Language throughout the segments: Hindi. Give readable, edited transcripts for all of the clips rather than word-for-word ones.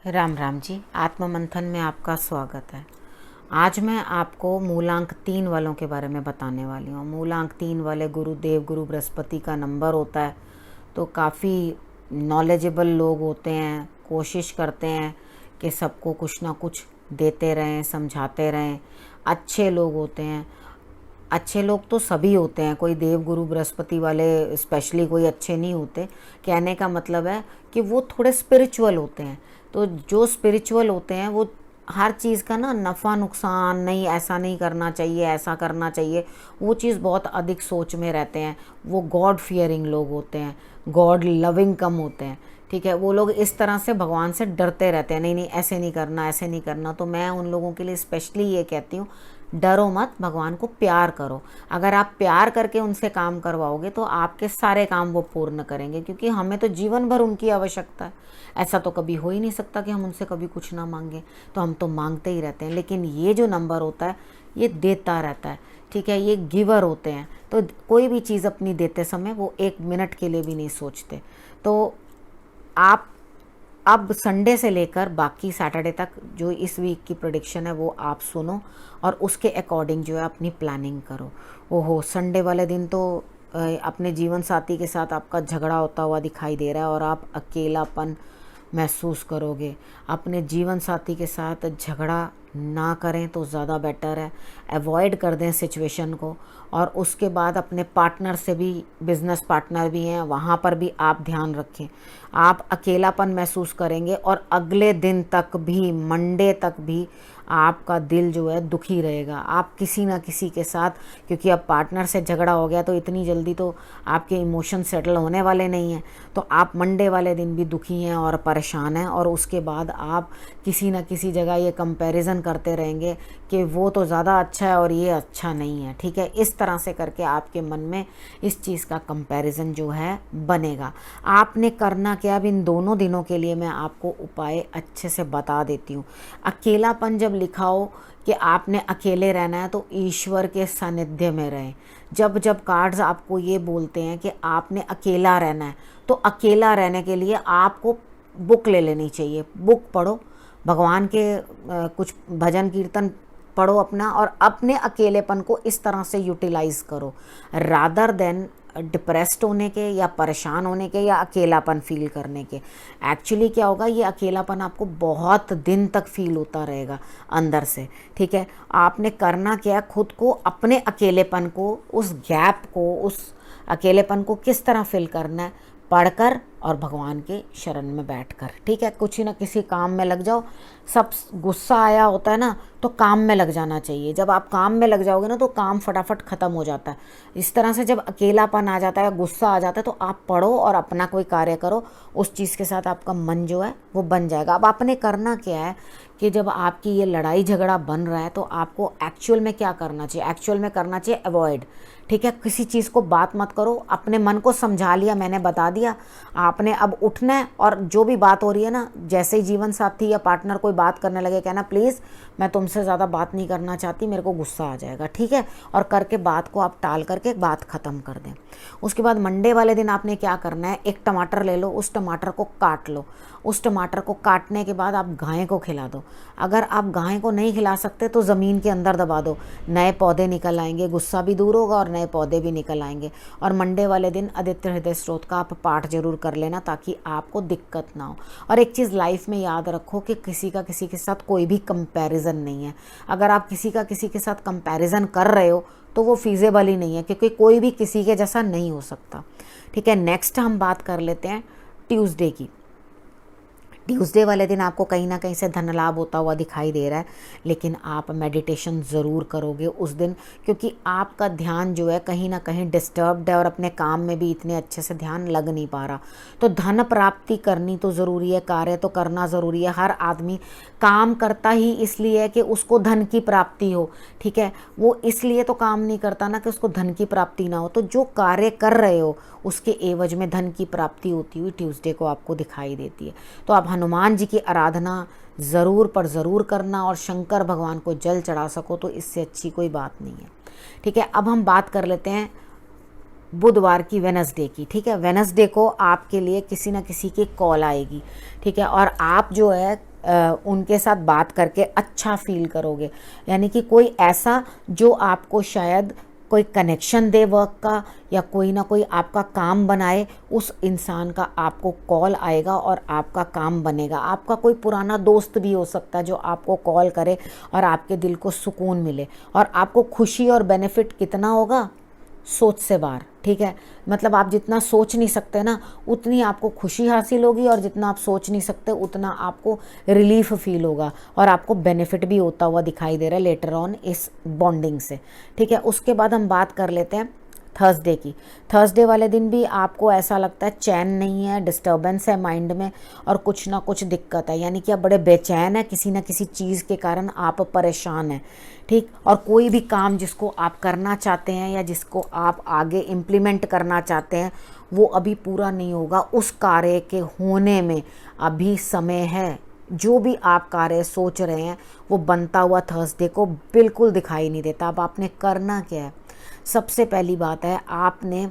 राम राम जी। आत्म मंथन में आपका स्वागत है। आज मैं आपको मूलांक 3 वालों के बारे में बताने वाली हूँ। मूलांक 3 वाले गुरुदेव गुरु बृहस्पति का नंबर होता है, तो काफ़ी नॉलेजेबल लोग होते हैं, कोशिश करते हैं कि सबको कुछ ना कुछ देते रहें, समझाते रहें। अच्छे लोग होते हैं, अच्छे लोग तो सभी होते हैं, कोई देव गुरु बृहस्पति वाले स्पेशली कोई अच्छे नहीं होते। कहने का मतलब है कि वो थोड़े स्पिरिचुअल होते हैं। तो जो स्पिरिचुअल होते हैं वो हर चीज़ का ना नफ़ा नुकसान नहीं, ऐसा नहीं करना चाहिए, ऐसा करना चाहिए, वो चीज़ बहुत अधिक सोच में रहते हैं। वो गॉड फियरिंग लोग होते हैं, गॉड लविंग कम होते हैं। ठीक है, वो लोग इस तरह से भगवान से डरते रहते हैं, नहीं नहीं ऐसे नहीं करना, ऐसे नहीं करना। तो मैं उन लोगों के लिए स्पेशली ये कहती हूँ, डरो मत, भगवान को प्यार करो। अगर आप प्यार करके उनसे काम करवाओगे तो आपके सारे काम वो पूर्ण करेंगे, क्योंकि हमें तो जीवन भर उनकी आवश्यकता है। ऐसा तो कभी हो ही नहीं सकता कि हम उनसे कभी कुछ ना मांगे, तो हम तो मांगते ही रहते हैं। लेकिन ये जो नंबर होता है ये देता रहता है। ठीक है, ये गिवर होते हैं, तो कोई भी चीज़ अपनी देते समय वो 1 मिनट के लिए भी नहीं सोचते। तो आप अब संडे से लेकर बाकी सैटरडे तक जो इस वीक की प्रेडिक्शन है वो आप सुनो और उसके अकॉर्डिंग जो है अपनी प्लानिंग करो। ओहो, संडे वाले दिन तो अपने जीवन साथी के साथ आपका झगड़ा होता हुआ दिखाई दे रहा है और आप अकेलापन महसूस करोगे। अपने जीवन साथी के साथ झगड़ा ना करें तो ज़्यादा बेटर है, अवॉइड कर दें सिचुएशन को। और उसके बाद अपने पार्टनर से भी, बिजनेस पार्टनर भी हैं, वहाँ पर भी आप ध्यान रखें। आप अकेलापन महसूस करेंगे और अगले दिन तक भी, मंडे तक भी आपका दिल जो है दुखी रहेगा। आप किसी ना किसी के साथ, क्योंकि अब पार्टनर से झगड़ा हो गया तो इतनी जल्दी तो आपके इमोशन सेटल होने वाले नहीं हैं। तो आप मंडे वाले दिन भी दुखी हैं और परेशान हैं, और उसके बाद आप किसी ना किसी जगह ये कंपैरिजन करते रहेंगे कि वो तो ज़्यादा अच्छा है और ये अच्छा नहीं है। ठीक है, इस तरह से करके आपके मन में इस चीज़ का कंपैरिजन जो है बनेगा। आपने करना क्या, अब इन दोनों दिनों के लिए मैं आपको उपाय अच्छे से बता देती हूँ। अकेलापन जब लिखा हो कि आपने अकेले रहना है तो ईश्वर के सानिध्य में रहें। जब जब कार्ड्स आपको ये बोलते हैं कि आपने अकेला रहना है, तो अकेला रहने के लिए आपको बुक ले लेनी चाहिए। बुक पढ़ो, भगवान के कुछ भजन कीर्तन पढ़ो अपना, और अपने अकेलेपन को इस तरह से यूटिलाइज करो रादर देन डिप्रेस्ड होने के या परेशान होने के या अकेलापन फील करने के। एक्चुअली क्या होगा, ये अकेलापन आपको बहुत दिन तक फील होता रहेगा अंदर से। ठीक है, आपने करना क्या, खुद को, अपने अकेलेपन को, उस गैप को, उस अकेलेपन को किस तरह फिल करना है, पढ़कर और भगवान के शरण में बैठकर। ठीक है, कुछ ही ना किसी काम में लग जाओ। सब गुस्सा आया होता है ना, तो काम में लग जाना चाहिए। जब आप काम में लग जाओगे ना तो काम फटाफट ख़त्म हो जाता है। इस तरह से जब अकेलापन आ जाता है, गुस्सा आ जाता है, तो आप पढ़ो और अपना कोई कार्य करो, उस चीज़ के साथ आपका मन जो है वो बन जाएगा। अब आपने करना क्या है कि जब आपकी ये लड़ाई झगड़ा बन रहा है तो आपको एक्चुअल में क्या करना चाहिए, एक्चुअल में करना चाहिए अवॉइड। ठीक है, किसी चीज़ को बात मत करो, अपने मन को समझा लिया, मैंने बता दिया। आपने अब उठना है और जो भी बात हो रही है ना, जैसे ही जीवन साथी या पार्टनर कोई बात करने लगे, कहना प्लीज़ मैं तुमसे ज़्यादा बात नहीं करना चाहती, मेरे को गुस्सा आ जाएगा। ठीक है, और करके बात को आप टाल करके बात ख़त्म कर दें। उसके बाद मंडे वाले दिन आपने क्या करना है, एक टमाटर ले लो, उस टमाटर को काट लो। उस टमाटर को काटने के बाद आप गाय को खिला दो। अगर आप गाय को नहीं खिला सकते तो ज़मीन के अंदर दबा दो, नए पौधे निकल आएंगे, गुस्सा भी दूर होगा और नए पौधे भी निकल आएंगे। और मंडे वाले दिन आदित्य हृदय स्त्रोत का आप पाठ जरूर कर लेना, ताकि आपको दिक्कत ना हो। और एक चीज़ लाइफ में याद रखो कि किसी का किसी के साथ कोई भी कंपैरिजन नहीं है। अगर आप किसी का किसी के साथ कंपैरिजन कर रहे हो तो वो फीजेबल ही नहीं है, क्योंकि कोई भी किसी के जैसा नहीं हो सकता। ठीक है, नेक्स्ट हम बात कर लेते हैं ट्यूसडे की। ट्यूसडे वाले दिन आपको कहीं ना कहीं से धन लाभ होता हुआ दिखाई दे रहा है, लेकिन आप मेडिटेशन ज़रूर करोगे उस दिन, क्योंकि आपका ध्यान जो है कहीं ना कहीं डिस्टर्ब्ड है और अपने काम में भी इतने अच्छे से ध्यान लग नहीं पा रहा। तो धन प्राप्ति करनी तो ज़रूरी है, कार्य तो करना ज़रूरी है। हर आदमी काम करता ही इसलिए है कि उसको धन की प्राप्ति हो। ठीक है, वो इसलिए तो काम नहीं करता ना कि उसको धन की प्राप्ति ना हो। तो जो कार्य कर रहे हो उसके एवज में धन की प्राप्ति होती हुई ट्यूसडे को आपको दिखाई देती है। तो आप हनुमान जी की आराधना ज़रूर पर ज़रूर करना, और शंकर भगवान को जल चढ़ा सको तो इससे अच्छी कोई बात नहीं है। ठीक है, अब हम बात कर लेते हैं बुधवार की, वेनसडे की। ठीक है, वेनसडे को आपके लिए किसी न किसी की कॉल आएगी। ठीक है, और आप जो है उनके साथ बात करके अच्छा फील करोगे। यानी कि कोई ऐसा जो आपको शायद कोई कनेक्शन दे वर्क का, या कोई ना कोई आपका काम बनाए, उस इंसान का आपको कॉल आएगा और आपका काम बनेगा। आपका कोई पुराना दोस्त भी हो सकता है जो आपको कॉल करे और आपके दिल को सुकून मिले, और आपको खुशी और बेनिफिट कितना होगा, सोच से बाहर। ठीक है, मतलब आप जितना सोच नहीं सकते ना उतनी आपको खुशी हासिल होगी, और जितना आप सोच नहीं सकते उतना आपको रिलीफ फील होगा, और आपको बेनिफिट भी होता हुआ दिखाई दे रहा है लेटर ऑन इस बॉन्डिंग से। ठीक है, उसके बाद हम बात कर लेते हैं थर्सडे की। थर्सडे वाले दिन भी आपको ऐसा लगता है चैन नहीं है, डिस्टर्बेंस है माइंड में, और कुछ ना कुछ दिक्कत है, यानी कि आप बड़े बेचैन है, किसी ना किसी चीज़ के कारण आप परेशान हैं। ठीक, और कोई भी काम जिसको आप करना चाहते हैं या जिसको आप आगे इम्प्लीमेंट करना चाहते हैं वो अभी पूरा नहीं होगा। उस कार्य के होने में अभी समय है। जो भी आप कार्य सोच रहे हैं वो बनता हुआ थर्सडे को बिल्कुल दिखाई नहीं देता। अब आपने करना क्या है, सबसे पहली बात है आपने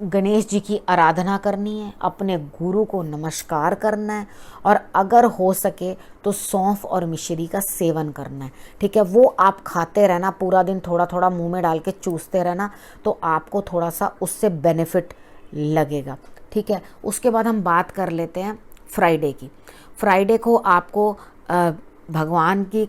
गणेश जी की आराधना करनी है, अपने गुरु को नमस्कार करना है, और अगर हो सके तो सौंफ और मिश्री का सेवन करना है। ठीक है, वो आप खाते रहना पूरा दिन, थोड़ा थोड़ा मुंह में डाल के चूसते रहना, तो आपको थोड़ा सा उससे बेनिफिट लगेगा। ठीक है, उसके बाद हम बात कर लेते हैं फ्राइडे की। फ्राइडे को आपको भगवान की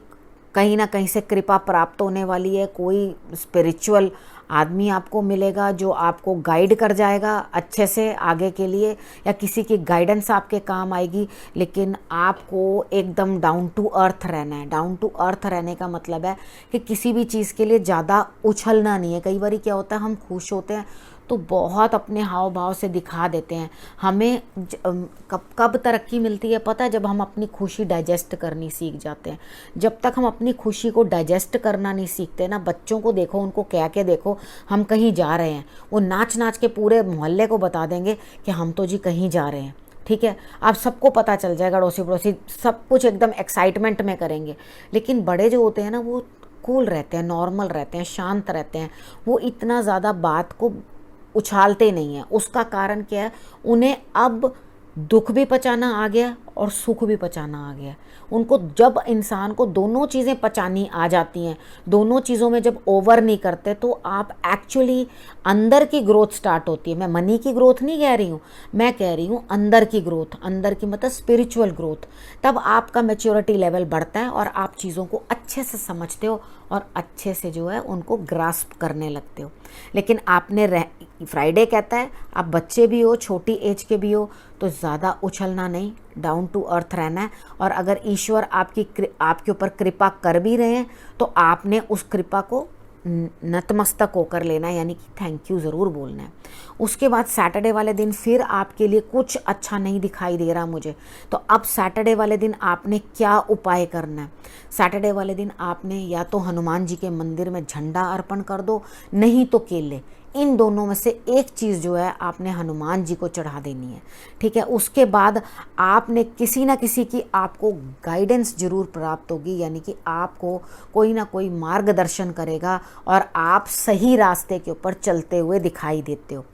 कहीं ना कहीं से कृपा प्राप्त होने वाली है। कोई स्पिरिचुअल आदमी आपको मिलेगा जो आपको गाइड कर जाएगा अच्छे से आगे के लिए, या किसी की गाइडेंस आपके काम आएगी। लेकिन आपको एकदम डाउन टू अर्थ रहना है। डाउन टू अर्थ रहने का मतलब है कि किसी भी चीज़ के लिए ज़्यादा उछलना नहीं है। कई बार क्या होता है, हम खुश होते हैं तो बहुत अपने हाव भाव से दिखा देते हैं। हमें कब तरक्की मिलती है पता है, जब हम अपनी खुशी डाइजेस्ट करनी सीख जाते हैं। जब तक हम अपनी खुशी को डाइजेस्ट करना नहीं सीखते ना, बच्चों को देखो, उनको कह के देखो हम कहीं जा रहे हैं, वो नाच नाच के पूरे मोहल्ले को बता देंगे कि हम तो जी कहीं जा रहे हैं। ठीक है, आप सबको पता चल जाएगा, अड़ोसी पड़ोसी सब कुछ एकदम एक्साइटमेंट में करेंगे। लेकिन बड़े जो होते हैं ना वो कूल रहते हैं, नॉर्मल रहते हैं, शांत रहते हैं। वो इतना ज़्यादा बात को उछालते नहीं हैं। उसका कारण क्या है, उन्हें अब दुख भी पचाना आ गया और सुख भी पचाना आ गया। उनको जब इंसान को दोनों चीज़ें पचानी आ जाती हैं, दोनों चीज़ों में जब ओवर नहीं करते, तो आप एक्चुअली अंदर की ग्रोथ स्टार्ट होती है। मैं मनी की ग्रोथ नहीं कह रही हूँ, मैं कह रही हूँ अंदर की ग्रोथ। अंदर की मतलब स्पिरिचुअल ग्रोथ। तब आपका मैच्योरिटी लेवल बढ़ता है और आप चीज़ों को अच्छे से समझते हो और अच्छे से जो है उनको ग्रास्प करने लगते हो। लेकिन आपने फ्राइडे कहता है आप बच्चे भी हो, छोटी एज के भी हो, तो ज़्यादा उछलना नहीं, डाउन टू अर्थ रहना है। और अगर ईश्वर आपके ऊपर कृपा कर भी रहे हैं तो आपने उस कृपा को नतमस्तक होकर लेना है, यानी कि थैंक यू ज़रूर बोलना है। उसके बाद सैटरडे वाले दिन फिर आपके लिए कुछ अच्छा नहीं दिखाई दे रहा मुझे, तो अब सैटरडे वाले दिन आपने क्या उपाय करना है। सैटरडे वाले दिन आपने या तो हनुमान जी के मंदिर में झंडा अर्पण कर दो, नहीं तो केले। इन दोनों में से एक चीज़ जो है आपने हनुमान जी को चढ़ा देनी है। ठीक है, उसके बाद आपने किसी ना किसी की आपको गाइडेंस जरूर प्राप्त होगी, यानी कि आपको कोई ना कोई मार्गदर्शन करेगा और आप सही रास्ते के ऊपर चलते हुए दिखाई देते हो।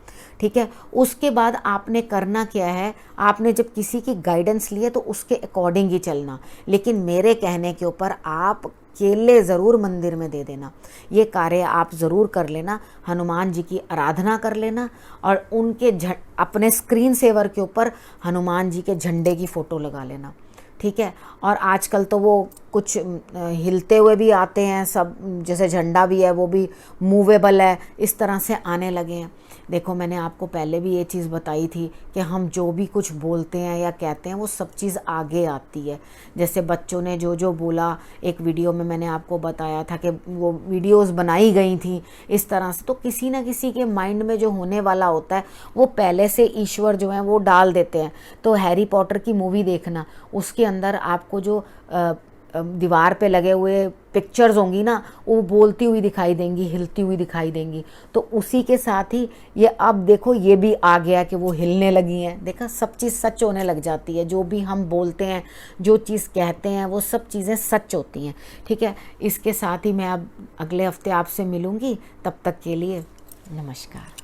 ठीक है, उसके बाद आपने करना क्या है, आपने जब किसी की गाइडेंस ली है तो उसके अकॉर्डिंग ही चलना। लेकिन मेरे कहने के ऊपर आप केले ज़रूर मंदिर में दे देना। ये कार्य आप ज़रूर कर लेना। हनुमान जी की आराधना कर लेना और उनके अपने स्क्रीन सेवर के ऊपर हनुमान जी के झंडे की फ़ोटो लगा लेना। ठीक है, और आजकल तो वो कुछ हिलते हुए भी आते हैं सब, जैसे झंडा भी है वो भी मूवेबल है, इस तरह से आने लगे हैं। देखो मैंने आपको पहले भी ये चीज़ बताई थी कि हम जो भी कुछ बोलते हैं या कहते हैं वो सब चीज़ आगे आती है। जैसे बच्चों ने जो जो बोला, एक वीडियो में मैंने आपको बताया था कि वो वीडियोस बनाई गई थी इस तरह से। तो किसी ना किसी के माइंड में जो होने वाला होता है वो पहले से ईश्वर जो है वो डाल देते हैं। तो हैरी पॉटर की मूवी देखना, उसके अंदर आपको जो दीवार पे लगे हुए पिक्चर्स होंगी ना, वो बोलती हुई दिखाई देंगी, हिलती हुई दिखाई देंगी। तो उसी के साथ ही ये अब देखो ये भी आ गया कि वो हिलने लगी हैं। देखा, सब चीज़ सच होने लग जाती है। जो भी हम बोलते हैं, जो चीज़ कहते हैं, वो सब चीज़ें सच होती हैं। ठीक है, इसके साथ ही मैं अब अगले हफ्ते आपसे मिलूँगी। तब तक के लिए नमस्कार।